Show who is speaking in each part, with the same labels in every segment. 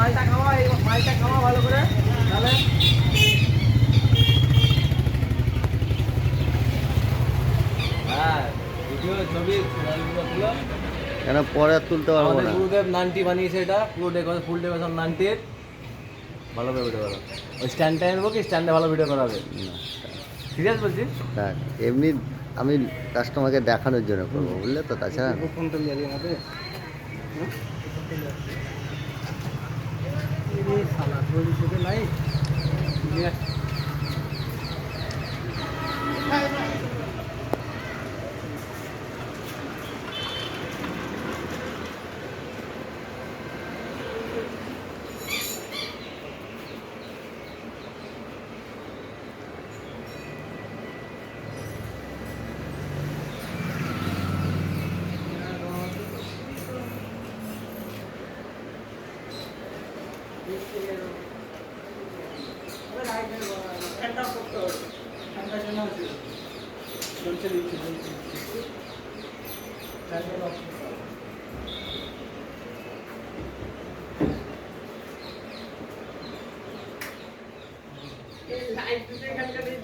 Speaker 1: মালটা খাওয়া, এই মালটা খাওয়া ভালো করে, তাহলে হ্যাঁ ভিডিও ছবি তুলো।
Speaker 2: কেন পরে আর তুলতে পারবো
Speaker 1: আমাদের
Speaker 2: না।
Speaker 1: গুরুদেব নানটি বানিয়েছে, এটা পুরো ডেকোরেশন, ফুল ডেকোরেশন নানটির। ভালো করে ভিডিও করো, ওই স্ট্যান্ডটা আনবো, কি স্ট্যান্ডে ভালো ভিডিও করাবে।
Speaker 2: না,
Speaker 1: সিরিয়াস বলছিস?
Speaker 2: থাক, এমনি আমি কাস্টমারকে দেখানোর জন্য করবো, বুঝলে তো, তাছাড়া না।
Speaker 1: ফোনটা নিয়ে যাবে আমাদের সালা ভবিষ্যতে নাই।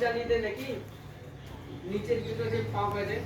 Speaker 1: জ্বালিয়ে দেয় নাকি নিচের দুটো যে পাম্প আছে